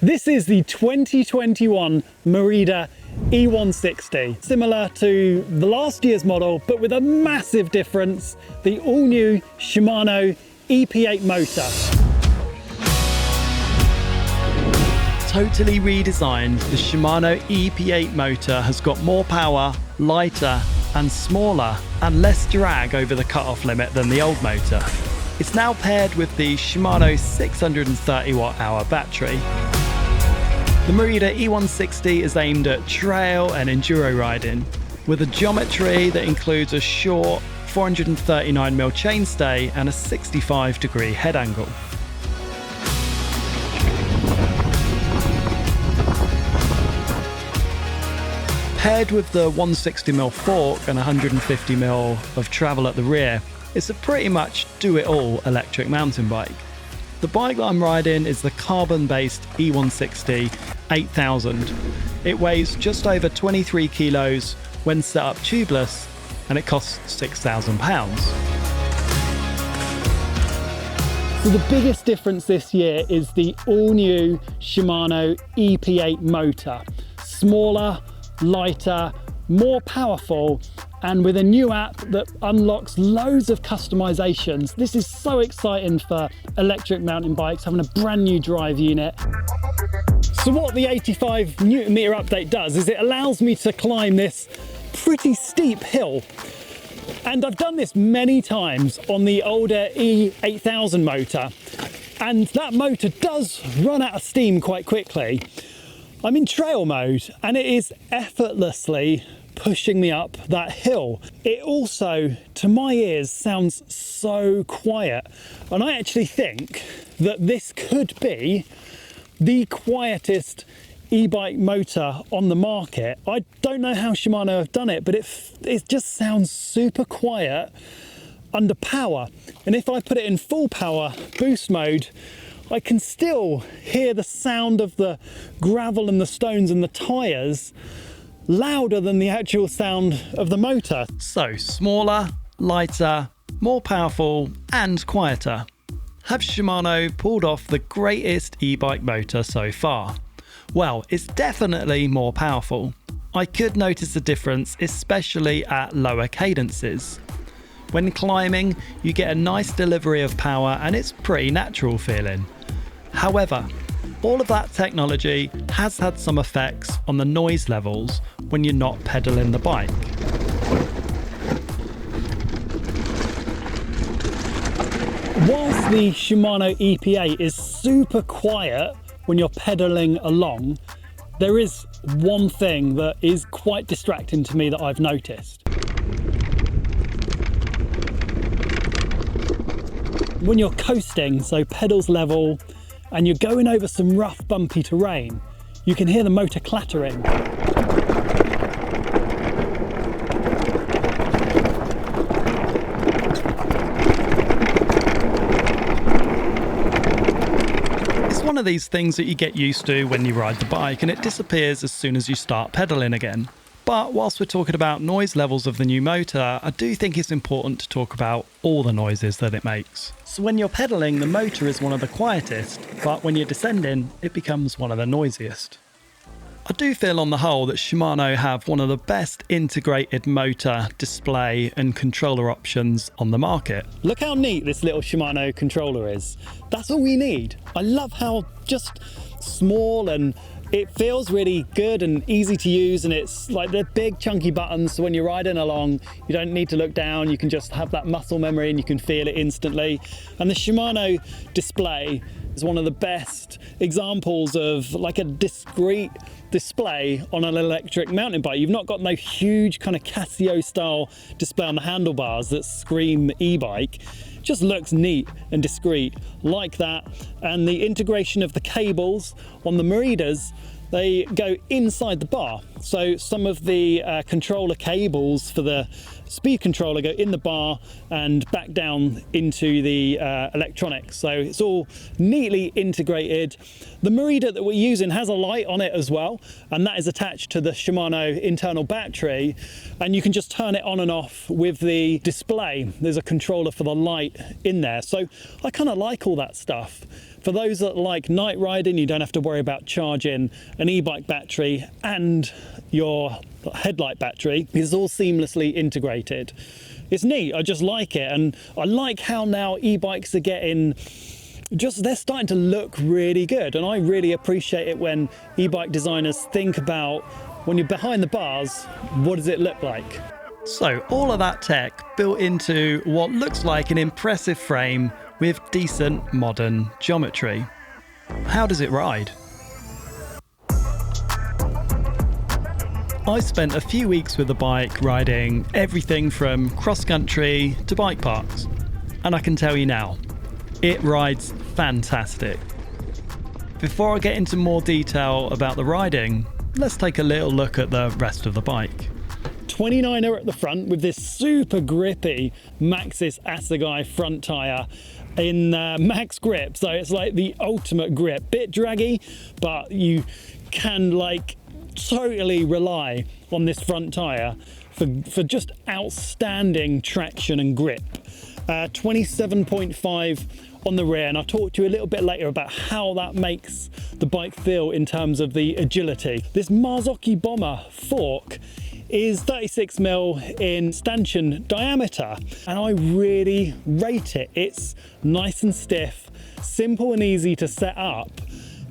This is the 2021 Merida e-ONE-SIXTY, similar to the last year's model, but with a massive difference, the all-new Shimano EP8 motor. Totally redesigned, the Shimano EP8 motor has got more power, lighter and smaller, and less drag over the cut-off limit than the old motor. It's now paired with the Shimano 630 watt-hour battery. The Merida e-ONE-SIXTY is aimed at trail and enduro riding, with a geometry that includes a short 439mm chainstay and a 65-degree head angle. Paired with the 160mm fork and 150mm of travel at the rear, it's a pretty much do-it-all electric mountain bike. The bike that I'm riding is the carbon-based e-ONE-SIXTY 8000. It weighs just over 23 kilos when set up tubeless, and it costs £6,000. So the biggest difference this year is the all-new Shimano EP8 motor. Smaller, lighter, more powerful, and with a new app that unlocks loads of customizations. This is so exciting for electric mountain bikes, having a brand new drive unit. So what the 85 Newton meter update does is it allows me to climb this pretty steep hill. And I've done this many times on the older E8000 motor, and that motor does run out of steam quite quickly. I'm in trail mode and it is effortlessly pushing me up that hill. It also, to my ears, sounds so quiet. And I actually think that this could be the quietest e-bike motor on the market. I don't know how Shimano have done it, but it just sounds super quiet under power. And if I put it in full power boost mode, I can still hear the sound of the gravel and the stones and the tyres louder than the actual sound of the motor. So smaller, lighter, more powerful and quieter. Have Shimano pulled off the greatest e-bike motor so far? Well, it's definitely more powerful. I could notice a difference, especially at lower cadences. When climbing, you get a nice delivery of power and it's pretty natural feeling. However, all of that technology has had some effects on the noise levels when you're not pedaling the bike. Whilst the Shimano EP8 is super quiet when you're pedaling along, there is one thing that is quite distracting to me that I've noticed. When you're coasting, so pedals level, and you're going over some rough bumpy terrain, you can hear the motor clattering. It's one of these things that you get used to when you ride the bike and it disappears as soon as you start pedaling again. But whilst we're talking about noise levels of the new motor, I do think it's important to talk about all the noises that it makes. So when you're pedaling, the motor is one of the quietest, but when you're descending, it becomes one of the noisiest. I do feel on the whole that Shimano have one of the best integrated motor, display and controller options on the market. Look how neat this little Shimano controller is. That's all we need. I love how just small and it feels really good and easy to use, and it's like the big chunky buttons, so when you're riding along you don't need to look down, you can just have that muscle memory and you can feel it instantly. And the Shimano display is one of the best examples of like a discrete display on an electric mountain bike. You've not got no huge kind of Casio style display on the handlebars that scream e-bike. Just looks neat and discreet like that. And the integration of the cables on the Meridas, they go inside the bar. So some of the controller cables for the speed controller go in the bar and back down into the electronics. So it's all neatly integrated. The Merida that we're using has a light on it as well, and that is attached to the Shimano internal battery, and you can just turn it on and off with the display. There's a controller for the light in there. So I kind of like all that stuff. For those that like night riding, you don't have to worry about charging an e-bike battery and your headlight battery. It's all seamlessly integrated. It's neat, I just like it, and I like how now e-bikes are getting they're starting to look really good, and I really appreciate it when e-bike designers think about, when you're behind the bars, what does it look like? So all of that tech built into what looks like an impressive frame with decent modern geometry. How does it ride? I spent a few weeks with the bike riding everything from cross-country to bike parks, and I can tell you now, it rides fantastic. Before I get into more detail about the riding, let's take a little look at the rest of the bike. 29er at the front with this super grippy Maxxis Assegai front tyre in max grip, so it's like the ultimate grip. Bit draggy, but you can like totally rely on this front tyre for just outstanding traction and grip. 27.5 on the rear, and I'll talk to you a little bit later about how that makes the bike feel in terms of the agility. This Marzocchi Bomber fork is 36mm in stanchion diameter, and I really rate it. It's nice and stiff, simple and easy to set up,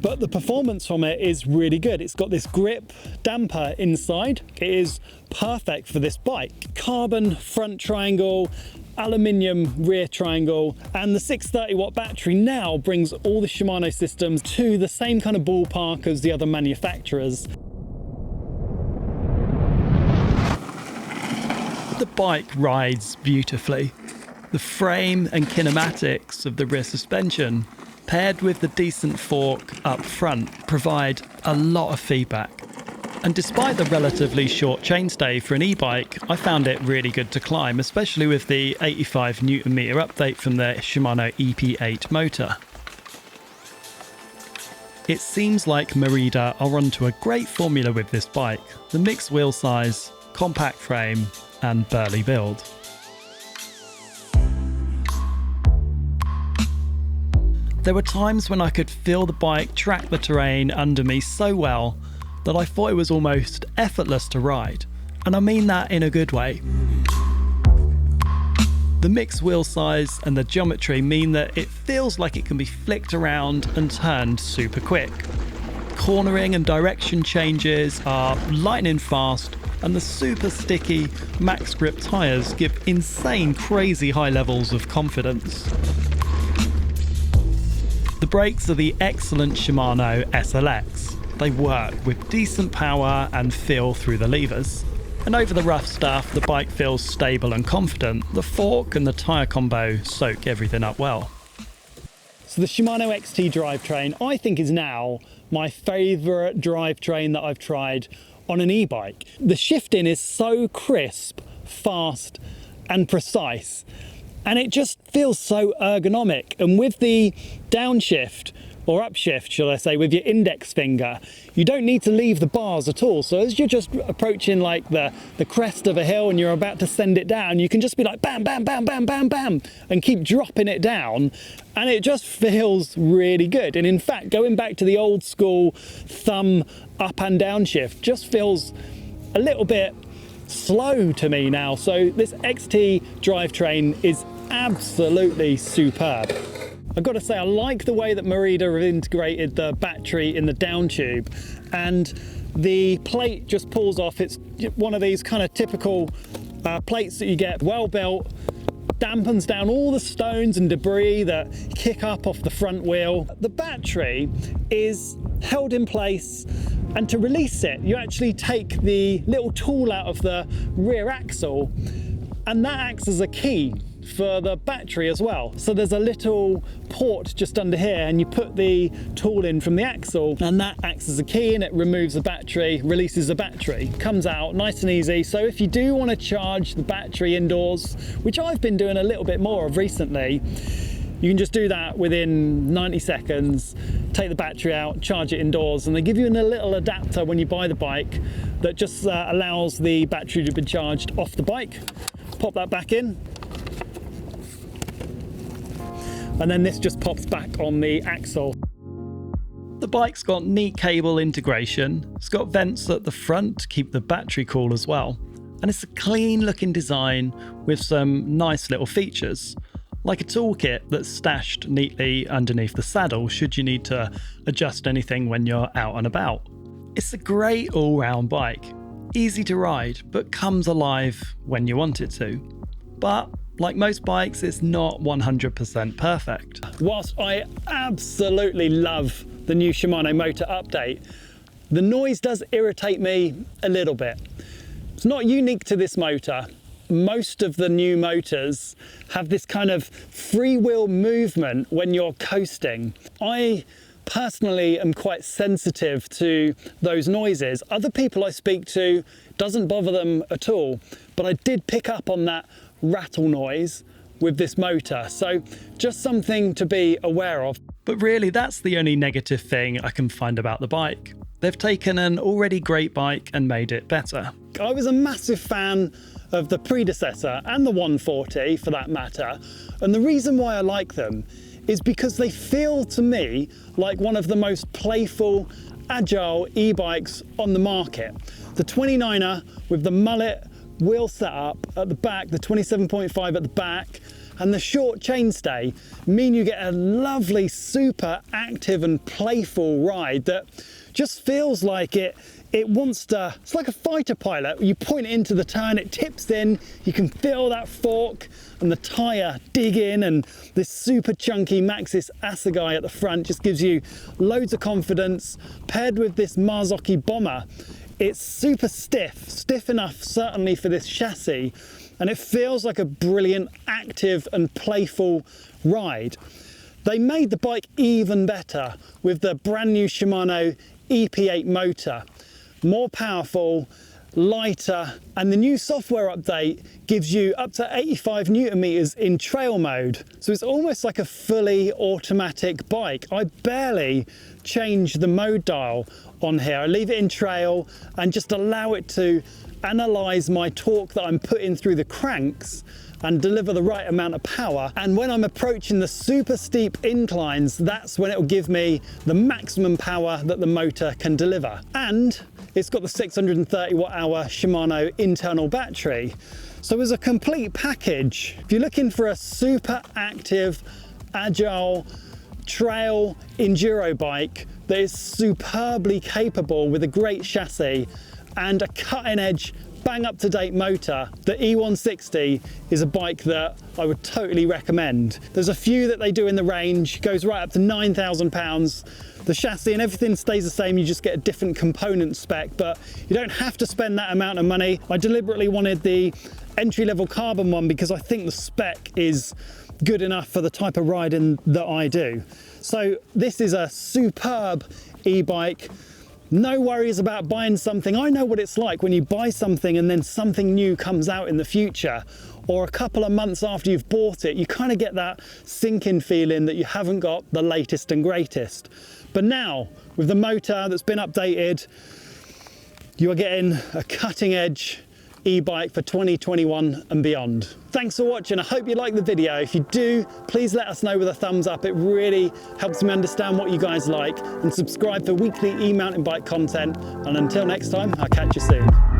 but the performance from it is really good. It's got this grip damper inside. It is perfect for this bike. Carbon front triangle, aluminium rear triangle, and the 630 watt battery now brings all the Shimano systems to the same kind of ballpark as the other manufacturers. The bike rides beautifully. The frame and kinematics of the rear suspension, paired with the decent fork up front, provide a lot of feedback. And despite the relatively short chainstay for an e-bike, I found it really good to climb, especially with the 85 Nm update from the Shimano EP8 motor. It seems like Merida are onto a great formula with this bike: the mixed wheel size, compact frame, and burly build. There were times when I could feel the bike track the terrain under me so well that I thought it was almost effortless to ride, and I mean that in a good way. The mixed wheel size and the geometry mean that it feels like it can be flicked around and turned super quick. Cornering and direction changes are lightning fast, and the super sticky max grip tyres give insane crazy high levels of confidence. The brakes are the excellent Shimano SLX. They work with decent power and feel through the levers. And over the rough stuff, the bike feels stable and confident. The fork and the tyre combo soak everything up well. So the Shimano XT drivetrain, I think, is now my favourite drivetrain that I've tried on an e-bike. The shifting is so crisp, fast and precise, and it just feels so ergonomic. And with the downshift, or upshift, shall I say, with your index finger, you don't need to leave the bars at all. So as you're just approaching like the crest of a hill and you're about to send it down, you can just be like bam, bam, bam, bam, bam, bam, and keep dropping it down. And it just feels really good. And in fact, going back to the old school thumb up and down shift just feels a little bit slow to me now. So this XT drivetrain is absolutely superb. I've got to say, I like the way that Merida have integrated the battery in the down tube, and the plate just pulls off. It's one of these kind of typical plates that you get, well built, dampens down all the stones and debris that kick up off the front wheel. The battery is held in place, and to release it, you actually take the little tool out of the rear axle, and that acts as a key for the battery as well. So there's a little port just under here, and you put the tool in from the axle, and that acts as a key, and it removes the battery, releases the battery, comes out nice and easy. So if you do want to charge the battery indoors, which I've been doing a little bit more of recently, you can just do that within 90 seconds, take the battery out, charge it indoors, and they give you a little adapter when you buy the bike that just allows the battery to be charged off the bike. Pop that back in. and then this just pops back on the axle. The bike's got neat cable integration, it's got vents at the front to keep the battery cool as well, and it's a clean looking design with some nice little features, like a toolkit that's stashed neatly underneath the saddle should you need to adjust anything when you're out and about. It's a great all-round bike, easy to ride but comes alive when you want it to. But like most bikes, it's not 100% perfect. Whilst I absolutely love the new Shimano motor update, the noise does irritate me a little bit. It's not unique to this motor. Most of the new motors have this kind of freewheel movement when you're coasting. I personally am quite sensitive to those noises. Other people I speak to, doesn't bother them at all, but I did pick up on that rattle noise with this motor, so just something to be aware of. But really, that's the only negative thing I can find about the bike. They've taken an already great bike and made it better. I was a massive fan of the predecessor and the 140 for that matter, and the reason why I like them is because they feel to me like one of the most playful, agile e-bikes on the market. The 29er with the mullet wheel setup at the back, the 27.5 at the back, and the short chainstay mean you get a lovely, super active and playful ride that just feels like it wants to, it's like a fighter pilot. You point it into the turn, it tips in, you can feel that fork and the tyre dig in, and this super chunky Maxxis Assegai at the front just gives you loads of confidence. Paired with this Marzocchi bomber, it's super stiff enough certainly for this chassis, and it feels like a brilliant, active and playful ride. They made the bike even better with the brand new Shimano EP8 motor. More powerful, lighter, and the new software update gives you up to 85 Newton meters in trail mode. So it's almost like a fully automatic bike. I barely change the mode dial on here. I leave it in trail and just allow it to analyze my torque that I'm putting through the cranks and deliver the right amount of power. And when I'm approaching the super steep inclines, that's when it will give me the maximum power that the motor can deliver. And it's got the 630 watt-hour Shimano internal battery. So as a complete package, if you're looking for a super active, agile, trail enduro bike that is superbly capable with a great chassis and a cutting edge, bang up to date motor, the eONE-SIXTY is a bike that I would totally recommend. There's a few that they do in the range, goes right up to £9,000. The chassis and everything stays the same, you just get a different component spec, but you don't have to spend that amount of money. I deliberately wanted the entry-level carbon one because I think the spec is good enough for the type of riding that I do. So this is a superb e-bike. No worries about buying something. I know what it's like when you buy something and then something new comes out in the future, or a couple of months after you've bought it, you kind of get that sinking feeling that you haven't got the latest and greatest. But now, with the motor that's been updated, you are getting a cutting edge e-bike for 2021 and beyond. Thanks for watching. I hope you liked the video. If you do, please let us know with a thumbs up. It really helps me understand what you guys like, and subscribe for weekly e-mountain bike content. And until next time, I'll catch you soon.